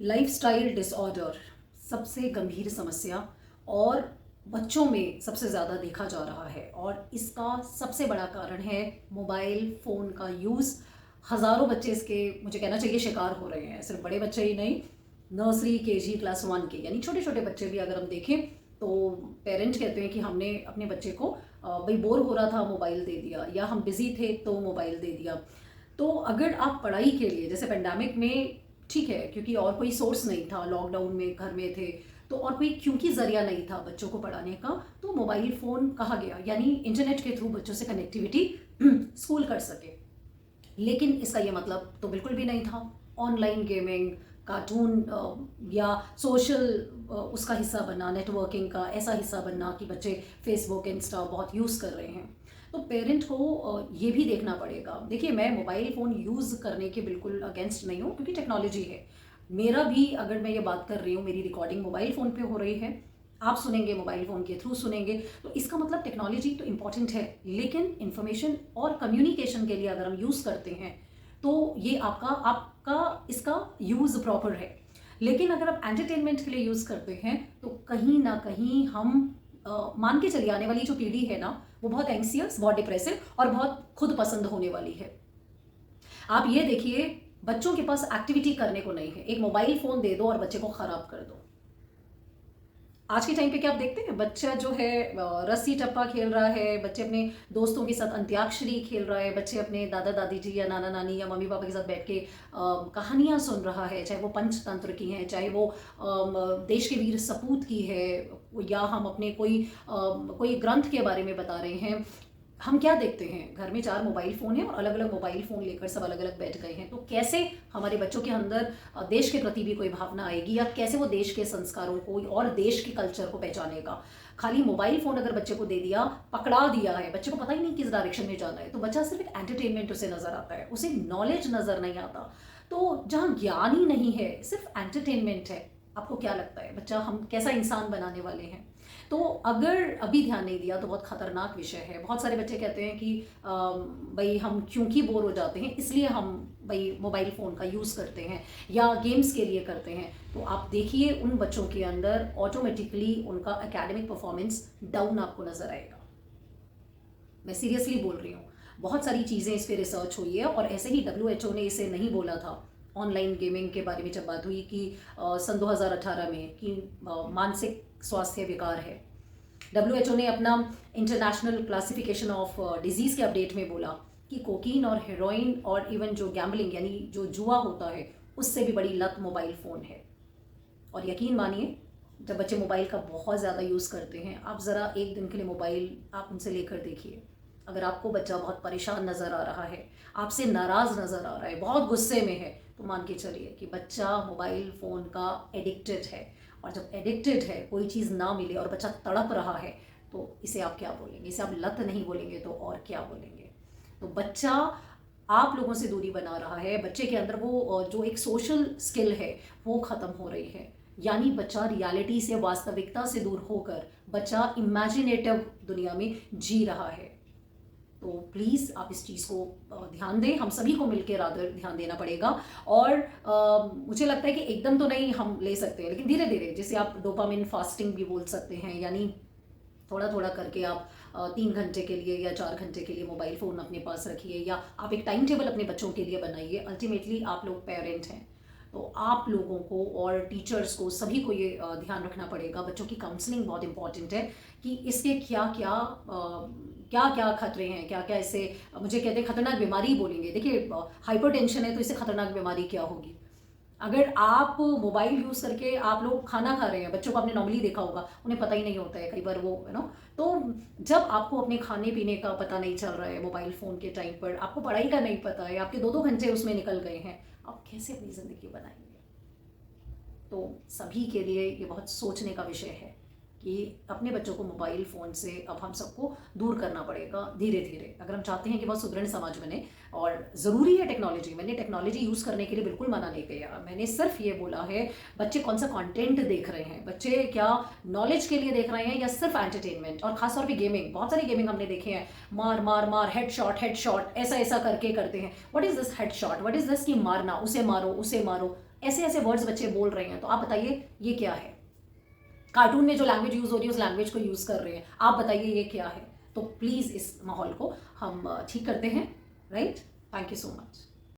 Lifestyle disorder सबसे गंभीर समस्या और बच्चों में सबसे ज़्यादा देखा जा रहा है और इसका सबसे बड़ा कारण है मोबाइल फ़ोन का यूज़। हज़ारों बच्चे इसके मुझे कहना चाहिए शिकार हो रहे हैं। सिर्फ बड़े बच्चे ही नहीं, नर्सरी केजी क्लास 1 के यानी छोटे छोटे बच्चे भी अगर हम देखें तो पेरेंट कहते हैं कि हमने अपने बच्चे को भाई बोर हो रहा था मोबाइल दे दिया, या हम बिज़ी थे तो मोबाइल दे दिया। तो अगर आप पढ़ाई के लिए जैसे पेंडेमिक में ठीक है, क्योंकि और कोई सोर्स नहीं था, लॉकडाउन में घर में थे तो और कोई क्योंकि ज़रिया नहीं था बच्चों को पढ़ाने का, तो मोबाइल फ़ोन कहा गया यानी इंटरनेट के थ्रू बच्चों से कनेक्टिविटी स्कूल कर सके। लेकिन इसका ये मतलब तो बिल्कुल भी नहीं था। ऑनलाइन गेमिंग, कार्टून या सोशल उसका हिस्सा बनना, नेटवर्किंग का ऐसा हिस्सा बनना कि बच्चे फेसबुक इंस्टा बहुत यूज़ कर रहे हैं। तो पेरेंट को ये भी देखना पड़ेगा। देखिए, मैं मोबाइल फ़ोन यूज़ करने के बिल्कुल अगेंस्ट नहीं हूँ क्योंकि टेक्नोलॉजी है। मेरा भी अगर मैं ये बात कर रही हूँ, मेरी रिकॉर्डिंग मोबाइल फ़ोन पे हो रही है, आप सुनेंगे मोबाइल फ़ोन के थ्रू सुनेंगे, तो इसका मतलब टेक्नोलॉजी तो इम्पॉर्टेंट है। लेकिन इन्फॉर्मेशन और कम्युनिकेशन के लिए अगर हम यूज़ करते हैं तो ये आपका आपका इसका यूज़ प्रॉपर है। लेकिन अगर आप एंटरटेनमेंट के लिए यूज़ करते हैं तो कहीं ना कहीं हम मान के चलिए आने वाली जो पीढ़ी है ना, वो बहुत एंग्सियस, बहुत डिप्रेसिव और बहुत खुद पसंद होने वाली है। आप ये देखिए, बच्चों के पास एक्टिविटी करने को नहीं है, एक मोबाइल फ़ोन दे दो और बच्चे को ख़राब कर दो। आज के टाइम पे क्या आप देखते हैं, बच्चा जो है रस्सी टप्पा खेल रहा है, बच्चे अपने दोस्तों के साथ अंत्याक्षरी खेल रहा है, बच्चे अपने दादा दादी जी या नाना नानी या मम्मी पापा के साथ बैठ के कहानियाँ सुन रहा है, चाहे वो पंचतंत्र की हैं, चाहे वो देश के वीर सपूत की है, या हम अपने कोई ग्रंथ के बारे में बता रहे हैं। हम क्या देखते हैं, घर में 4 मोबाइल फ़ोन हैं और अलग अलग मोबाइल फ़ोन लेकर सब अलग अलग बैठ गए हैं। तो कैसे हमारे बच्चों के अंदर देश के प्रति भी कोई भावना आएगी, या कैसे वो देश के संस्कारों को और देश के कल्चर को पहचानेगा। खाली मोबाइल फ़ोन अगर बच्चे को दे दिया, पकड़ा दिया है, बच्चे को पता ही नहीं किस डायरेक्शन में जाना है, तो बच्चा सिर्फ एक एंटरटेनमेंट उसे नज़र आता है, उसे नॉलेज नज़र नहीं आता। तो जहाँ ज्ञान ही नहीं है, सिर्फ एंटरटेनमेंट है, आपको क्या लगता है बच्चा हम कैसा इंसान बनाने वाले हैं? तो अगर अभी ध्यान नहीं दिया तो बहुत ख़तरनाक विषय है। बहुत सारे बच्चे कहते हैं कि भाई हम क्योंकि बोर हो जाते हैं इसलिए हम भाई मोबाइल फ़ोन का यूज़ करते हैं या गेम्स के लिए करते हैं। तो आप देखिए, उन बच्चों के अंदर ऑटोमेटिकली उनका एकेडमिक परफॉर्मेंस डाउन आपको नज़र आएगा। मैं सीरियसली बोल रही हूँ। बहुत सारी चीज़ें इस पर रिसर्च हुई है और ऐसे ही WHO ने इसे नहीं बोला था ऑनलाइन गेमिंग के बारे में जब बात हुई कि सन 2018 में कि मानसिक स्वास्थ्य विकार है। WHO ने अपना इंटरनेशनल क्लासिफिकेशन ऑफ डिजीज़ के अपडेट में बोला कि कोकीन और हेरोइन और इवन जो गैम्बलिंग यानी जो जुआ होता है, उससे भी बड़ी लत मोबाइल फ़ोन है। और यकीन मानिए, जब बच्चे मोबाइल का बहुत ज़्यादा यूज़ करते हैं, आप ज़रा एक दिन के लिए मोबाइल आप उनसे लेकर देखिए। अगर आपको बच्चा बहुत परेशान नज़र आ रहा है, आपसे नाराज़ नज़र आ रहा है, बहुत गुस्से में है, तो मान के चलिए कि बच्चा मोबाइल फ़ोन का एडिक्टेड है। और जब एडिक्टेड है, कोई चीज़ ना मिले और बच्चा तड़प रहा है, तो इसे आप क्या बोलेंगे? इसे आप लत नहीं बोलेंगे तो और क्या बोलेंगे? तो बच्चा आप लोगों से दूरी बना रहा है, बच्चे के अंदर वो जो एक सोशल स्किल है वो ख़त्म हो रही है। यानी बच्चा रियलिटी से, वास्तविकता से दूर होकर बच्चा इमेजिनेटिव दुनिया में जी रहा है। तो प्लीज़ आप इस चीज़ को ध्यान दें, हम सभी को मिलकर रादर ध्यान देना पड़ेगा। और मुझे लगता है कि एकदम तो नहीं हम ले सकते हैं, लेकिन धीरे धीरे, जिसे आप डोपामिन फास्टिंग भी बोल सकते हैं, यानी थोड़ा थोड़ा करके आप 3 घंटे के लिए या 4 घंटे के लिए मोबाइल फ़ोन अपने पास रखिए, या आप एक टाइम टेबल अपने बच्चों के लिए बनाइए। अल्टीमेटली आप लोग पेरेंट हैं, तो आप लोगों को और टीचर्स को सभी को ये ध्यान रखना पड़ेगा। बच्चों की काउंसलिंग बहुत इंपॉर्टेंट है कि इसके क्या क्या खतरे हैं, क्या क्या इससे मुझे कहते हैं खतरनाक बीमारी बोलेंगे। देखिए, हाइपरटेंशन है तो इससे खतरनाक बीमारी क्या होगी? अगर आप मोबाइल यूज़ करके आप लोग खाना खा रहे हैं, बच्चों को आपने नॉर्मली देखा होगा, उन्हें पता ही नहीं होता है कई बार वो तो जब आपको अपने खाने पीने का पता नहीं चल रहा है मोबाइल फ़ोन के टाइम पर, आपको पढ़ाई का नहीं पता है, आपके 2-2 घंटे उसमें निकल गए हैं, आप कैसे अपनी ज़िंदगी बनाएंगे? तो सभी के लिए ये बहुत सोचने का विषय है कि अपने बच्चों को मोबाइल फ़ोन से अब हम सबको दूर करना पड़ेगा धीरे धीरे, अगर हम चाहते हैं कि बहुत सुदृढ़ समाज बने। और ज़रूरी है टेक्नोलॉजी, मैंने टेक्नोलॉजी यूज़ करने के लिए बिल्कुल मना नहीं किया, मैंने सिर्फ ये बोला है बच्चे कौन सा कंटेंट देख रहे हैं, बच्चे क्या नॉलेज के लिए देख रहे हैं या सिर्फ एंटरटेनमेंट। और खासतौर पे गेमिंग, बहुत सारी गेमिंग हमने देखे हैं, मार मार मार, हेड शॉट ऐसा ऐसा करके करते हैं। What is this head shot, what is this कि मारना, उसे मारो उसे मारो। ऐसे ऐसे वर्ड्स बच्चे बोल रहे हैं, तो आप बताइए ये क्या है। कार्टून में जो लैंग्वेज यूज़ हो रही है उस लैंग्वेज को यूज़ कर रहे हैं, आप बताइए ये क्या है। तो प्लीज़ इस माहौल को हम ठीक करते हैं, right. Thank you so much.